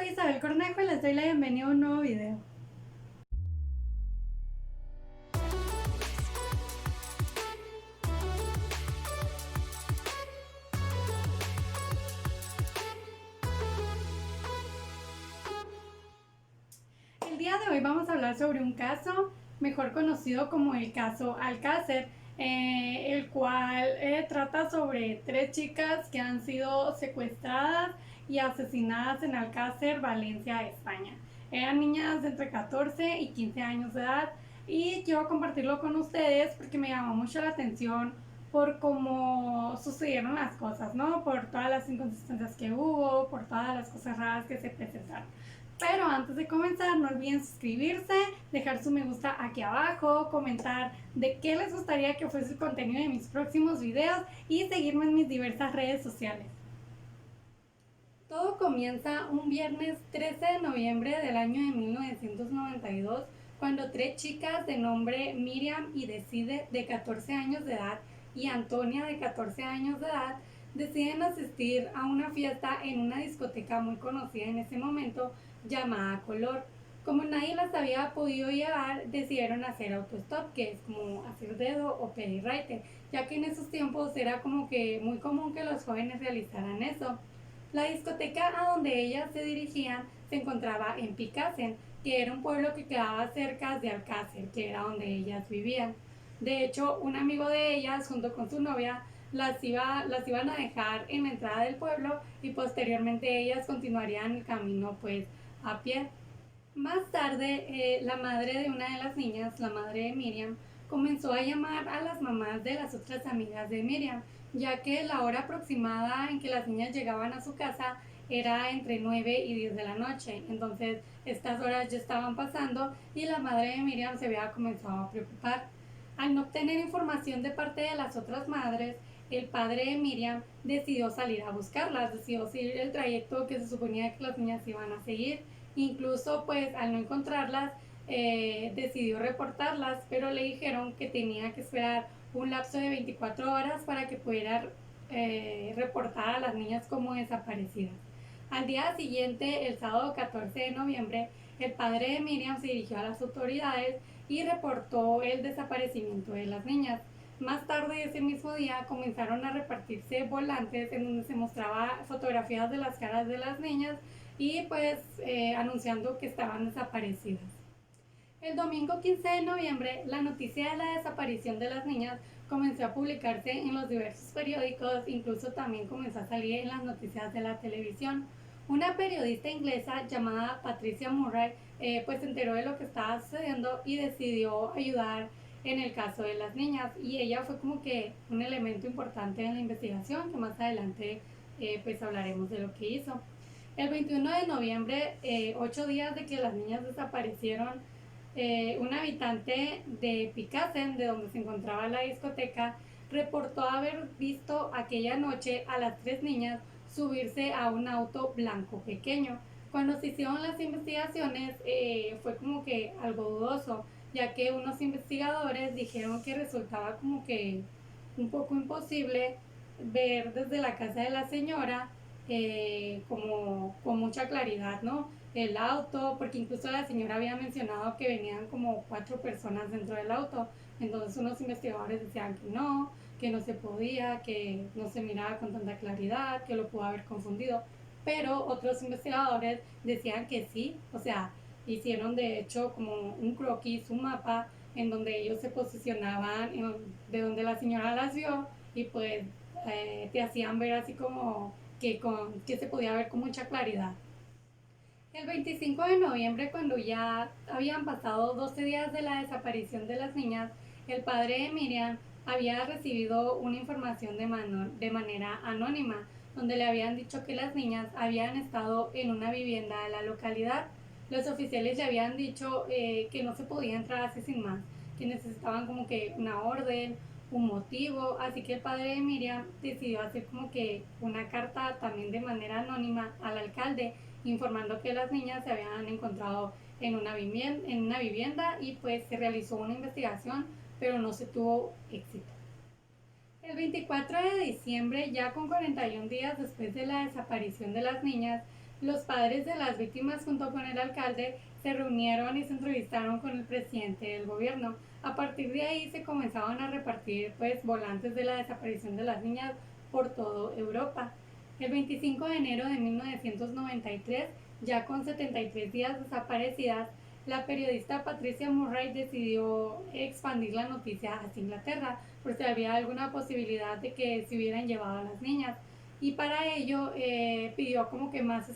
soy Isabel Cornejo y les doy la bienvenida a un nuevo video. El día de hoy vamos a hablar sobre un caso mejor conocido como el caso Alcácer, el cual trata sobre 3 chicas que han sido secuestradas y asesinadas en Alcácer, Valencia, España. Eran niñas de entre 14 y 15 años de edad y quiero compartirlo con ustedes porque me llamó mucho la atención por cómo sucedieron las cosas, ¿no? Por todas las inconsistencias que hubo, por todas las cosas raras que se presentaron. Pero antes de comenzar, no olviden suscribirse, dejar su me gusta aquí abajo, comentar de qué les gustaría que fuese el contenido de mis próximos videos y seguirme en mis diversas redes sociales. Todo comienza un viernes 13 de noviembre del año de 1992, cuando 3 chicas de nombre Miriam y Decide, de 14 años de edad, y Antonia, de 14 años de edad, deciden asistir a una fiesta en una discoteca muy conocida en ese momento llamada Color. Como nadie las había podido llevar, decidieron hacer autostop, que es como hacer dedo o pedirraite, ya que en esos tiempos era como que muy común que los jóvenes realizaran eso. La discoteca a donde ellas se dirigían se encontraba en Picasen, que era un pueblo que quedaba cerca de Alcácer, que era donde ellas vivían. De hecho, un amigo de ellas, junto con su novia, las iban a dejar en la entrada del pueblo y posteriormente ellas continuarían el camino pues a pie. Más tarde, la madre de una de las niñas, la madre de Miriam, comenzó a llamar a las mamás de las otras amigas de Miriam, ya que la hora aproximada en que las niñas llegaban a su casa era entre 9 y 10 de la noche. Entonces, estas horas ya estaban pasando y la madre de Miriam se había comenzado a preocupar. Al no obtener información de parte de las otras madres, el padre de Miriam decidió salir a buscarlas, decidió seguir el trayecto que se suponía que las niñas iban a seguir. Incluso pues al no encontrarlas, decidió reportarlas, pero le dijeron que tenía que esperar un lapso de 24 horas para que pudiera reportar a las niñas como desaparecidas. Al día siguiente, el sábado 14 de noviembre, el padre de Miriam se dirigió a las autoridades y reportó el desaparecimiento de las niñas. Más tarde ese mismo día comenzaron a repartirse volantes en donde se mostraba fotografías de las caras de las niñas y pues anunciando que estaban desaparecidas. El domingo 15 de noviembre, la noticia de la desaparición de las niñas comenzó a publicarse en los diversos periódicos, incluso también comenzó a salir en las noticias de la televisión. Una periodista inglesa llamada Patricia Murray pues se enteró de lo que estaba sucediendo y decidió ayudar en el caso de las niñas, y ella fue como que un elemento importante en la investigación, que más adelante pues hablaremos de lo que hizo. El 21 de noviembre, 8 días de que las niñas desaparecieron, un habitante de Picasen, de donde se encontraba la discoteca, reportó haber visto aquella noche a las 3 niñas subirse a un auto blanco pequeño. Cuando se hicieron las investigaciones, fue como que algo dudoso, ya que unos investigadores dijeron que resultaba como que un poco imposible ver desde la casa de la señora como con mucha claridad, ¿no? El auto, porque incluso la señora había mencionado que venían como 4 personas dentro del auto. Entonces unos investigadores decían que no se podía, que no se miraba con tanta claridad, que lo pudo haber confundido. Pero otros investigadores decían que sí, o sea, hicieron de hecho como un croquis, un mapa en donde ellos se posicionaban de donde la señora las vio, y pues te hacían ver así como que se podía ver con mucha claridad. El 25 de noviembre, cuando ya habían pasado 12 días de la desaparición de las niñas, el padre de Miriam había recibido una información de manera anónima, donde le habían dicho que las niñas habían estado en una vivienda de la localidad. Los oficiales le habían dicho que no se podía entrar así sin más, que necesitaban como que una orden, un motivo, así que el padre de Miriam decidió hacer como que una carta también de manera anónima al alcalde, informando que las niñas se habían encontrado en una vivienda y pues se realizó una investigación, pero no se tuvo éxito. El 24 de diciembre, ya con 41 días después de la desaparición de las niñas, Los padres de las víctimas junto con el alcalde se reunieron y se entrevistaron con el presidente del gobierno. A partir de ahí se comenzaban a repartir pues volantes de la desaparición de las niñas por toda Europa. El 25 de enero de 1993, ya con 73 días desaparecidas, la periodista Patricia Murray decidió expandir la noticia hacia Inglaterra por si había alguna posibilidad de que se hubieran llevado a las niñas, y para ello pidió como que más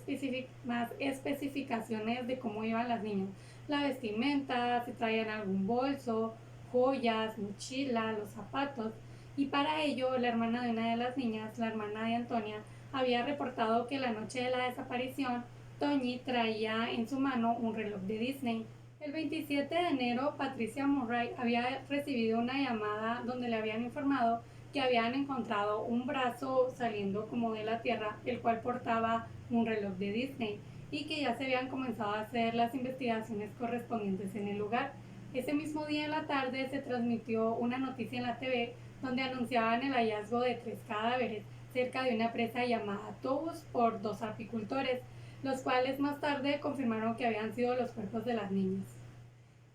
especificaciones de cómo iban las niñas, la vestimenta, si traían algún bolso, joyas, mochila, los zapatos. Y para ello la hermana de una de las niñas, la hermana de Antonia, había reportado que la noche de la desaparición Toñi traía en su mano un reloj de Disney. El 27 de enero, Patricia Murray había recibido una llamada donde le habían informado que habían encontrado un brazo saliendo como de la tierra, el cual portaba un reloj de Disney, y que ya se habían comenzado a hacer las investigaciones correspondientes en el lugar. Ese mismo día en la tarde se transmitió una noticia en la TV donde anunciaban el hallazgo de 3 cadáveres cerca de una presa llamada Tobus por 2 apicultores, los cuales más tarde confirmaron que habían sido los cuerpos de las niñas.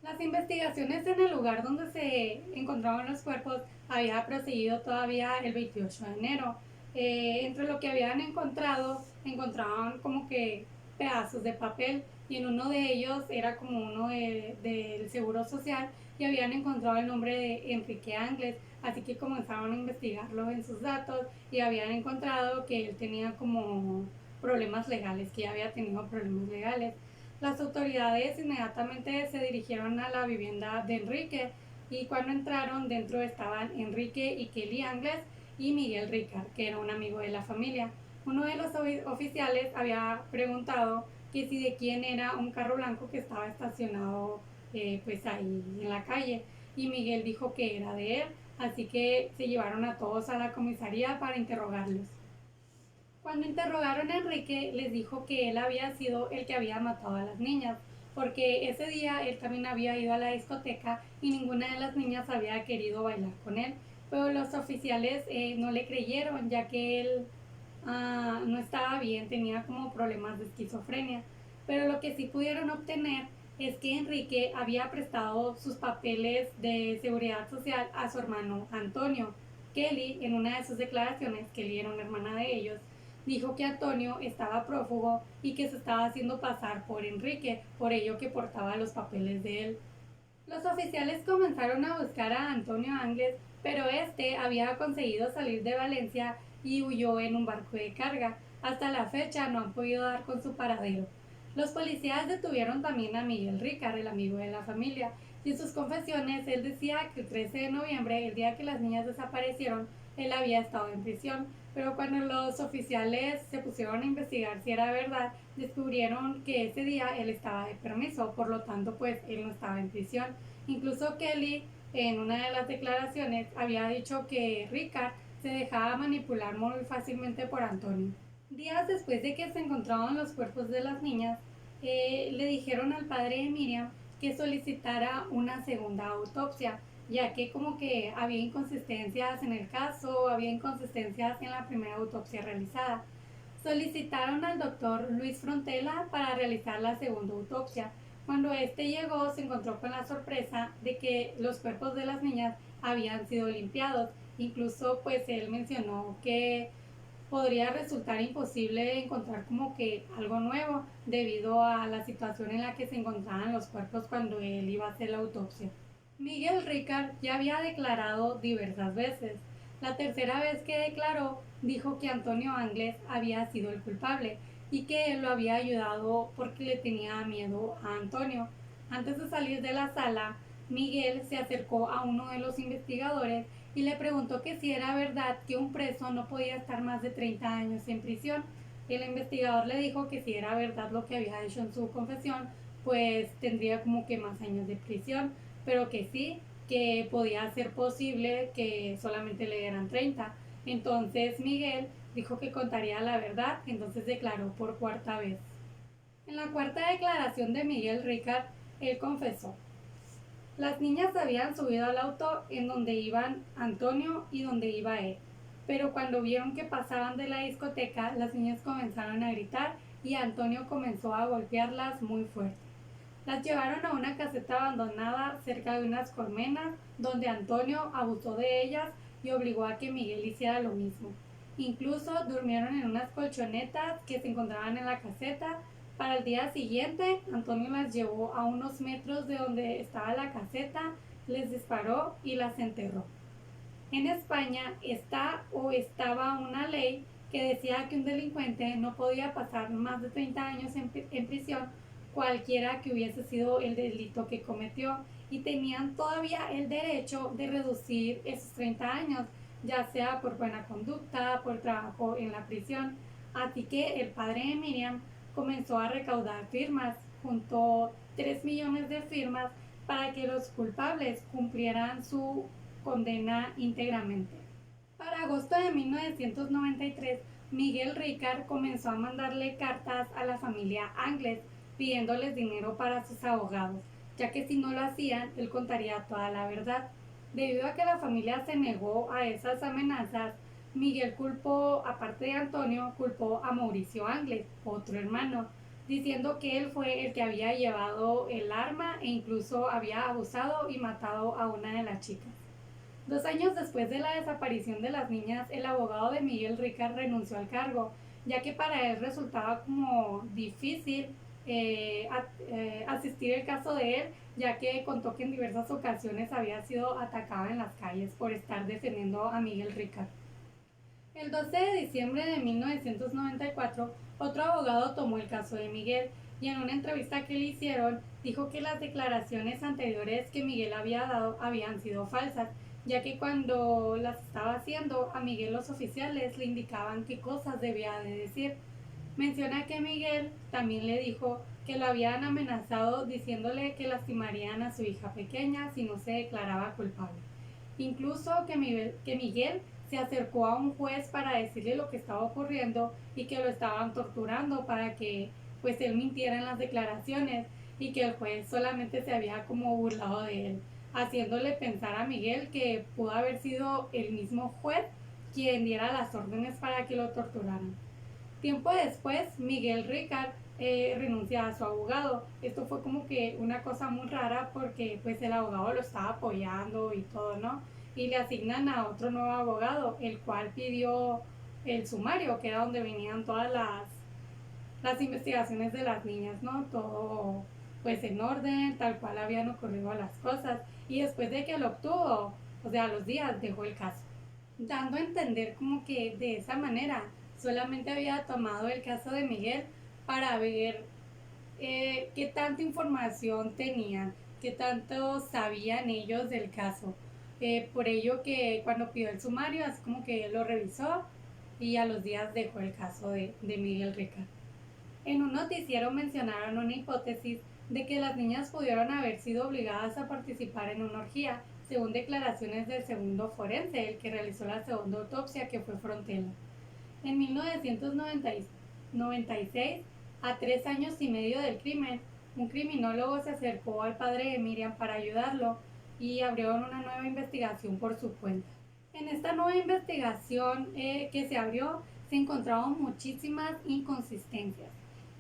Las investigaciones en el lugar donde se encontraban los cuerpos había proseguido todavía el 28 de enero. Entre lo que habían encontrado, encontraban como que pedazos de papel, y en uno de ellos era como uno del Seguro Social, y habían encontrado el nombre de Enrique Angles, así que comenzaron a investigarlo en sus datos y habían encontrado que él tenía como problemas legales, que ya había tenido problemas legales. Las autoridades inmediatamente se dirigieron a la vivienda de Enrique, y cuando entraron dentro estaban Enrique y Kelly Angles y Miguel Ricard, que era un amigo de la familia. Uno de los oficiales había preguntado que si de quién era un carro blanco que estaba estacionado pues ahí en la calle, y Miguel dijo que era de él, así que se llevaron a todos a la comisaría para interrogarlos. Cuando interrogaron a Enrique, les dijo que él había sido el que había matado a las niñas, porque ese día él también había ido a la discoteca y ninguna de las niñas había querido bailar con él. Pero los oficiales no le creyeron, ya que él no estaba bien, tenía como problemas de esquizofrenia. Pero lo que sí pudieron obtener es que Enrique había prestado sus papeles de seguridad social a su hermano Antonio. Kelly, en una de sus declaraciones, Kelly era una hermana de ellos, dijo que Antonio estaba prófugo y que se estaba haciendo pasar por Enrique, por ello que portaba los papeles de él. Los oficiales comenzaron a buscar a Antonio Angles, pero este había conseguido salir de Valencia y huyó en un barco de carga. Hasta la fecha no han podido dar con su paradero. Los policías detuvieron también a Miguel Ricard, el amigo de la familia, y en sus confesiones él decía que el 13 de noviembre, el día que las niñas desaparecieron, él había estado en prisión, pero cuando los oficiales se pusieron a investigar si era verdad, descubrieron que ese día él estaba de permiso, por lo tanto pues él no estaba en prisión. Incluso Kelly en una de las declaraciones había dicho que Ricard se dejaba manipular muy fácilmente por Antonio. Días después de que se encontraban los cuerpos de las niñas, le dijeron al padre de Miriam que solicitara una segunda autopsia, ya que como que había inconsistencias en el caso, había inconsistencias en la primera autopsia realizada. Solicitaron al doctor Luis Frontela para realizar la segunda autopsia. Cuando este llegó, se encontró con la sorpresa de que los cuerpos de las niñas habían sido limpiados. Incluso pues él mencionó que podría resultar imposible encontrar como que algo nuevo debido a la situación en la que se encontraban los cuerpos cuando él iba a hacer la autopsia. Miguel Ricard ya había declarado diversas veces. La tercera vez que declaró, dijo que Antonio Angles había sido el culpable y que él lo había ayudado porque le tenía miedo a Antonio. Antes de salir de la sala, Miguel se acercó a uno de los investigadores y le preguntó que si era verdad que un preso no podía estar más de 30 años en prisión. El investigador le dijo que si era verdad lo que había hecho en su confesión, pues tendría como que más años de prisión, pero que sí, que podía ser posible que solamente le dieran 30. Entonces Miguel dijo que contaría la verdad, entonces declaró por cuarta vez. En la cuarta declaración de Miguel Ricard, él confesó: las niñas habían subido al auto en donde iban Antonio y donde iba él, pero cuando vieron que pasaban de la discoteca, las niñas comenzaron a gritar y Antonio comenzó a golpearlas muy fuerte. Las llevaron a una caseta abandonada cerca de unas colmenas, donde Antonio abusó de ellas y obligó a que Miguel hiciera lo mismo. Incluso durmieron en unas colchonetas que se encontraban en la caseta. Para el día siguiente, Antonio las llevó a unos metros de donde estaba la caseta, les disparó y las enterró. En España estaba una ley que decía que un delincuente no podía pasar más de 30 años en prisión, cualquiera que hubiese sido el delito que cometió, y tenían todavía el derecho de reducir esos 30 años, ya sea por buena conducta, por trabajo en la prisión. Así que el padre de Miriam comenzó a recaudar firmas, juntó 3 millones de firmas para que los culpables cumplieran su condena íntegramente. Para agosto de 1993, Miguel Ricard comenzó a mandarle cartas a la familia Angles pidiéndoles dinero para sus abogados, ya que si no lo hacían, él contaría toda la verdad. Debido a que la familia se negó a esas amenazas, Miguel culpó, aparte de Antonio, culpó a Mauricio Angles, otro hermano, diciendo que él fue el que había llevado el arma e incluso había abusado y matado a una de las chicas. 2 años después de la desaparición de las niñas, el abogado de Miguel Ricard renunció al cargo, ya que para él resultaba como difícil asistir el caso de él, ya que contó que en diversas ocasiones había sido atacado en las calles por estar defendiendo a Miguel Ricard. El 12 de diciembre de 1994, otro abogado tomó el caso de Miguel y en una entrevista que le hicieron dijo que las declaraciones anteriores que Miguel había dado habían sido falsas, ya que cuando las estaba haciendo a Miguel los oficiales le indicaban qué cosas debía de decir. Menciona que Miguel también le dijo que lo habían amenazado diciéndole que lastimarían a su hija pequeña si no se declaraba culpable. Incluso que Miguel se acercó a un juez para decirle lo que estaba ocurriendo y que lo estaban torturando para que pues él mintiera en las declaraciones y que el juez solamente se había como burlado de él, haciéndole pensar a Miguel que pudo haber sido el mismo juez quien diera las órdenes para que lo torturaran. Tiempo después, Miguel Ricard renuncia a su abogado. Esto fue como que una cosa muy rara porque pues el abogado lo estaba apoyando y todo, ¿no? Y le asignan a otro nuevo abogado, el cual pidió el sumario, que era donde venían todas las investigaciones de las niñas, ¿no? Todo pues en orden, tal cual habían ocurrido las cosas. Y después de que lo obtuvo, o sea, a los días dejó el caso, dando a entender como que de esa manera solamente había tomado el caso de Miguel para ver qué tanta información tenían, qué tanto sabían ellos del caso. Por ello que cuando pidió el sumario, así como que lo revisó y a los días dejó el caso de Miguel Ricard. En un noticiero mencionaron una hipótesis de que las niñas pudieron haber sido obligadas a participar en una orgía, según declaraciones del segundo forense, el que realizó la segunda autopsia, que fue Frontela. En 1996, a 3 años y medio del crimen, un criminólogo se acercó al padre de Miriam para ayudarlo y abrieron una nueva investigación por su cuenta. En esta nueva investigación que se abrió, se encontraron muchísimas inconsistencias.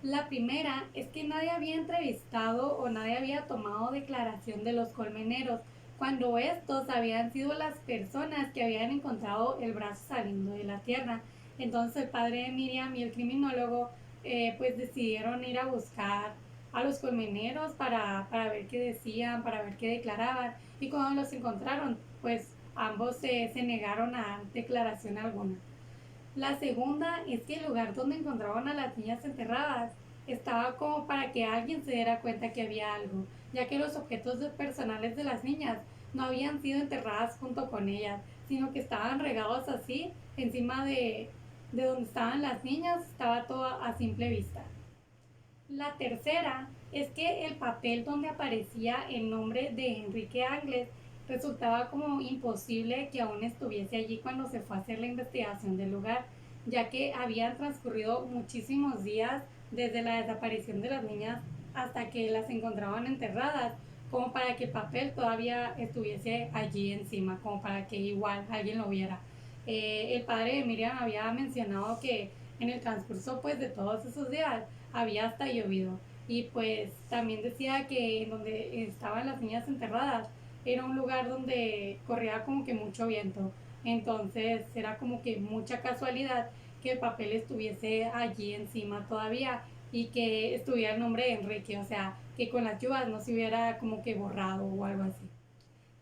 La primera es que nadie había entrevistado o nadie había tomado declaración de los colmeneros, cuando estos habían sido las personas que habían encontrado el brazo saliendo de la tierra. Entonces el padre de Miriam y el criminólogo pues decidieron ir a buscar a los colmeneros para ver qué decían, para ver qué declaraban. Y cuando los encontraron, pues ambos se negaron a dar declaración alguna. La segunda es que el lugar donde encontraban a las niñas enterradas estaba como para que alguien se diera cuenta que había algo, ya que los objetos personales de las niñas no habían sido enterradas junto con ellas, sino que estaban regados así encima de donde estaban las niñas, estaba todo a simple vista. La tercera es que el papel donde aparecía el nombre de Enrique Angles resultaba como imposible que aún estuviese allí cuando se fue a hacer la investigación del lugar, ya que habían transcurrido muchísimos días desde la desaparición de las niñas hasta que las encontraban enterradas, como para que el papel todavía estuviese allí encima, como para que igual alguien lo viera. El padre de Miriam había mencionado que en el transcurso pues de todos esos días había hasta llovido. Y pues también decía que en donde estaban las niñas enterradas era un lugar donde corría como que mucho viento. Entonces era como que mucha casualidad que el papel estuviese allí encima todavía y que estuviera el nombre de Enrique, o sea, que con las lluvias no se hubiera como que borrado o algo así.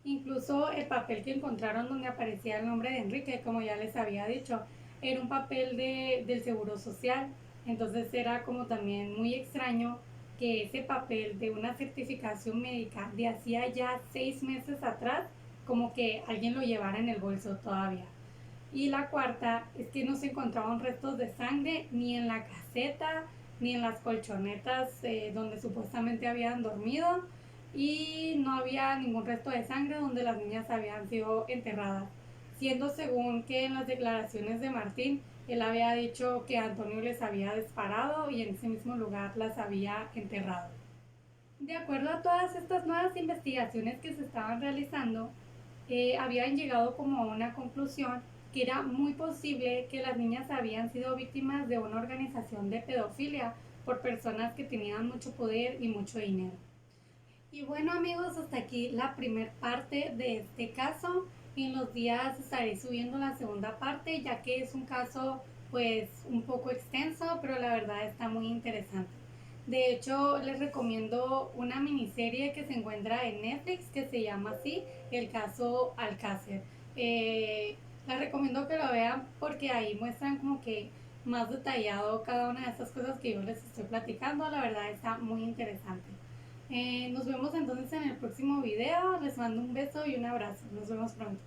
Incluso el papel que encontraron donde aparecía el nombre de Enrique, como ya les había dicho, era un papel del Seguro Social. Entonces era como también muy extraño que ese papel de una certificación médica de hacía ya 6 meses atrás, como que alguien lo llevara en el bolso todavía. Y la cuarta es que no se encontraban restos de sangre ni en la caseta ni en las colchonetas donde supuestamente habían dormido y no había ningún resto de sangre donde las niñas habían sido enterradas, siendo según que en las declaraciones de Martín él había dicho que Antonio les había disparado y en ese mismo lugar las había enterrado. De acuerdo a todas estas nuevas investigaciones que se estaban realizando, habían llegado como a una conclusión que era muy posible que las niñas habían sido víctimas de una organización de pedofilia por personas que tenían mucho poder y mucho dinero. Y bueno amigos, hasta aquí la primera parte de este caso. En los días estaré subiendo la segunda parte ya que es un caso pues un poco extenso, pero la verdad está muy interesante. De hecho, les recomiendo una miniserie que se encuentra en Netflix que se llama así, El caso Alcácer. Les recomiendo que lo vean porque ahí muestran como que más detallado cada una de estas cosas que yo les estoy platicando. La verdad está muy interesante. Nos vemos entonces en el próximo video. Les mando un beso y un abrazo. Nos vemos pronto.